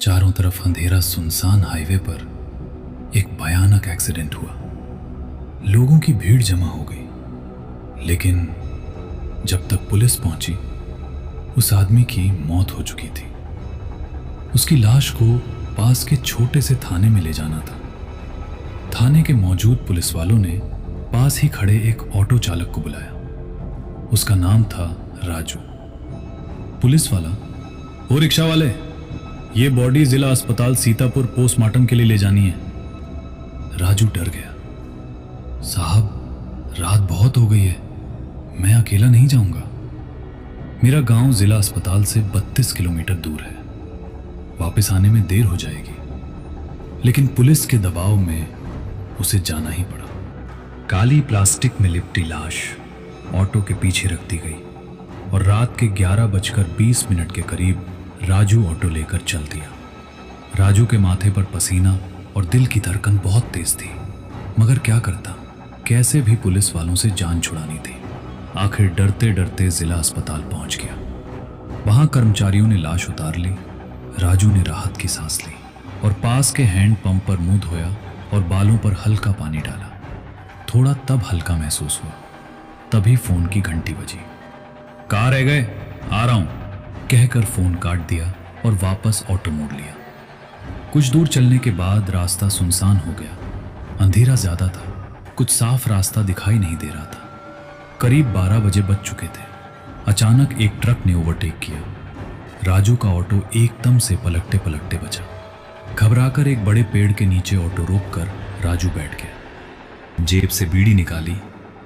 चारों तरफ अंधेरा सुनसान हाईवे पर एक भयानक एक्सीडेंट हुआ। लोगों की भीड़ जमा हो गई, लेकिन जब तक पुलिस पहुंची उस आदमी की मौत हो चुकी थी। उसकी लाश को पास के छोटे से थाने में ले जाना था। थाने के मौजूद पुलिस वालों ने पास ही खड़े एक ऑटो चालक को बुलाया। उसका नाम था राजू। पुलिस वाला, ओ रिक्शा वाले, ये बॉडी जिला अस्पताल सीतापुर पोस्टमार्टम के लिए ले जानी है। राजू डर गया। साहब, रात बहुत हो गई है, मैं अकेला नहीं जाऊंगा। मेरा गांव जिला अस्पताल से 32 किलोमीटर दूर है, वापस आने में देर हो जाएगी। लेकिन पुलिस के दबाव में उसे जाना ही पड़ा। काली प्लास्टिक में लिपटी लाश ऑटो के पीछे रख दी गई और रात के 11:20 के करीब राजू ऑटो लेकर चल दिया। राजू के माथे पर पसीना और दिल की धड़कन बहुत तेज थी, मगर क्या करता, कैसे भी पुलिस वालों से जान छुड़ानी थी। आखिर डरते डरते जिला अस्पताल पहुंच गया। वहां कर्मचारियों ने लाश उतार ली। राजू ने राहत की सांस ली और पास के हैंड पंप पर मुंह धोया और बालों पर हल्का पानी डाला। थोड़ा तब हल्का महसूस हुआ। तभी फोन की घंटी बजी। कहाँ रह गए, आ रहा हूं, कहकर फोन काट दिया और वापस ऑटो मोड़ लिया। कुछ दूर चलने के बाद रास्ता सुनसान हो गया। अंधेरा ज्यादा था, कुछ साफ रास्ता दिखाई नहीं दे रहा था। करीब 12 बजे बज चुके थे। अचानक एक ट्रक ने ओवरटेक किया। राजू का ऑटो एकदम से पलटते पलटते बचा। घबराकर एक बड़े पेड़ के नीचे ऑटो रोककर राजू बैठ गया। जेब से बीड़ी निकाली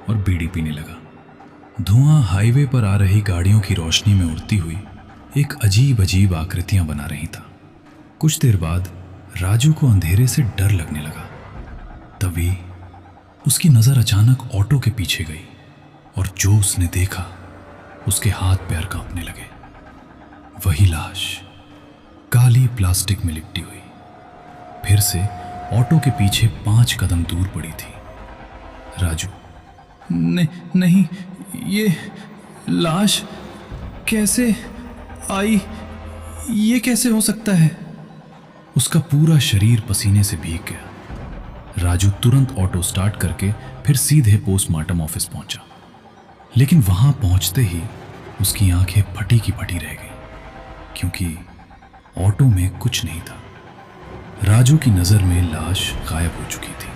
और बीड़ी पीने लगा। धुआं हाईवे पर आ रही गाड़ियों की रोशनी में उड़ती हुई एक अजीब अजीब आकृतियां बना रही था। कुछ देर बाद राजू को अंधेरे से डर लगने लगा। तभी उसकी नजर अचानक ऑटो के पीछे गई और जो उसने देखा, उसके हाथ पैर कांपने लगे। वही लाश काली प्लास्टिक में लिपटी हुई फिर से ऑटो के पीछे 5 कदम दूर पड़ी थी। राजू, नहीं, ये लाश कैसे आई? ये कैसे हो सकता है? उसका पूरा शरीर पसीने से भीग गया। राजू तुरंत ऑटो स्टार्ट करके फिर सीधे पोस्टमार्टम ऑफिस पहुंचा। लेकिन वहां पहुंचते ही उसकी आंखें फटी की फटी रह गई, क्योंकि ऑटो में कुछ नहीं था। राजू की नजर में लाश गायब हो चुकी थी।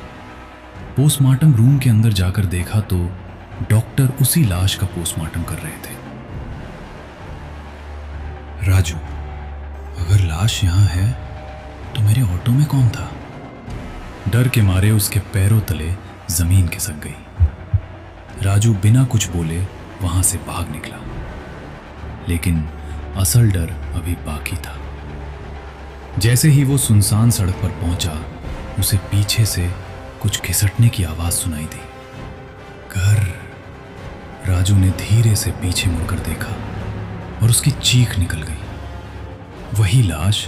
पोस्टमार्टम रूम के अंदर जाकर देखा तो डॉक्टर उसी लाश का पोस्टमार्टम कर रहे थे। राजू, अगर लाश यहां है तो मेरे ऑटो में कौन था? डर के मारे उसके पैरों तले जमीन खिसक गई। राजू बिना कुछ बोले वहां से भाग निकला, लेकिन असल डर अभी बाकी था। जैसे ही वो सुनसान सड़क पर पहुंचा, उसे पीछे से कुछ खिसटने की आवाज सुनाई दी। घर। राजू ने धीरे से पीछे मुड़कर देखा और उसकी चीख निकल गई। वही लाश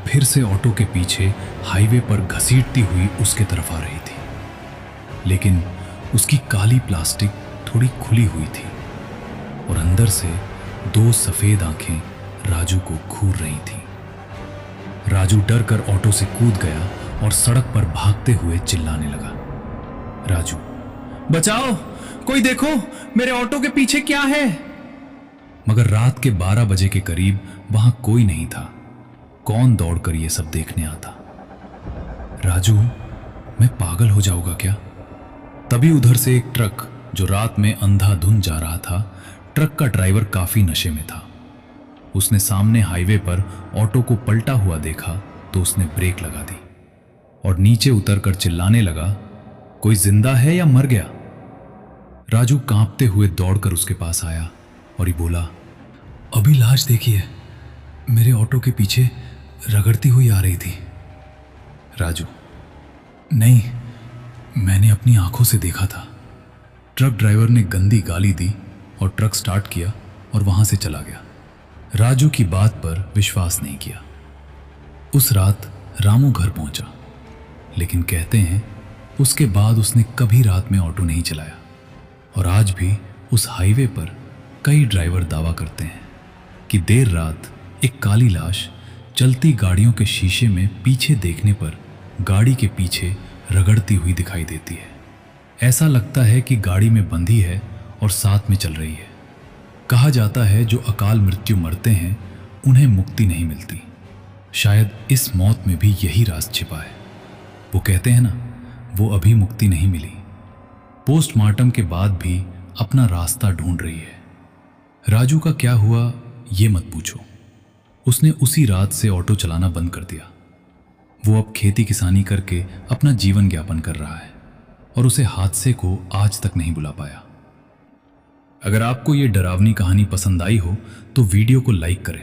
फिर से ऑटो के पीछे हाईवे पर घसीटती हुई उसके तरफ आ रही थी, लेकिन उसकी काली प्लास्टिक थोड़ी खुली हुई थी और अंदर से 2 सफेद आंखें राजू को घूर रही थीं। राजू डर कर ऑटो से कूद गया और सड़क पर भागते हुए चिल्लाने लगा, राजू, बचाओ, कोई देखो, मेरे ऑटो के पीछे क्या है? मगर रात के 12 बजे के करीब वहां कोई नहीं था। कौन दौड़कर ये सब देखने आता? राजू, मैं पागल हो जाऊंगा क्या? तभी उधर से एक ट्रक, जो रात में अंधाधुंध जा रहा था, ट्रक का ड्राइवर काफी नशे में था। उसने सामने हाईवे पर ऑटो को पलटा हुआ देखा तो उसने ब्रेक लगा दी और नीचे उतरकर चिल्लाने लगा, कोई जिंदा है या मर गया? राजू कांपते हुए दौड़कर उसके पास आया और ही बोला, अभी लाश देखी है, मेरे ऑटो के पीछे रगड़ती हुई आ रही थी। राजू, नहीं, मैंने अपनी आंखों से देखा था। ट्रक ड्राइवर ने गंदी गाली दी और ट्रक स्टार्ट किया और वहां से चला गया। राजू की बात पर विश्वास नहीं किया। उस रात रामू घर पहुंचा, लेकिन कहते हैं उसके बाद उसने कभी रात में ऑटो नहीं चलाया और आज भी उस हाईवे पर कई ड्राइवर दावा करते हैं कि देर रात एक काली लाश चलती गाड़ियों के शीशे में पीछे देखने पर गाड़ी के पीछे रगड़ती हुई दिखाई देती है। ऐसा लगता है कि गाड़ी में बंधी है और साथ में चल रही है। कहा जाता है जो अकाल मृत्यु मरते हैं उन्हें मुक्ति नहीं मिलती। शायद इस मौत में भी यही राज छिपा है। वो कहते हैं ना, वो अभी मुक्ति नहीं मिली, पोस्टमार्टम के बाद भी अपना रास्ता ढूंढ रही है। राजू का क्या हुआ ये मत पूछो। उसने उसी रात से ऑटो चलाना बंद कर दिया। वो अब खेती किसानी करके अपना जीवन यापन कर रहा है और उसे हादसे को आज तक नहीं भुला पाया। अगर आपको ये डरावनी कहानी पसंद आई हो तो वीडियो को लाइक करें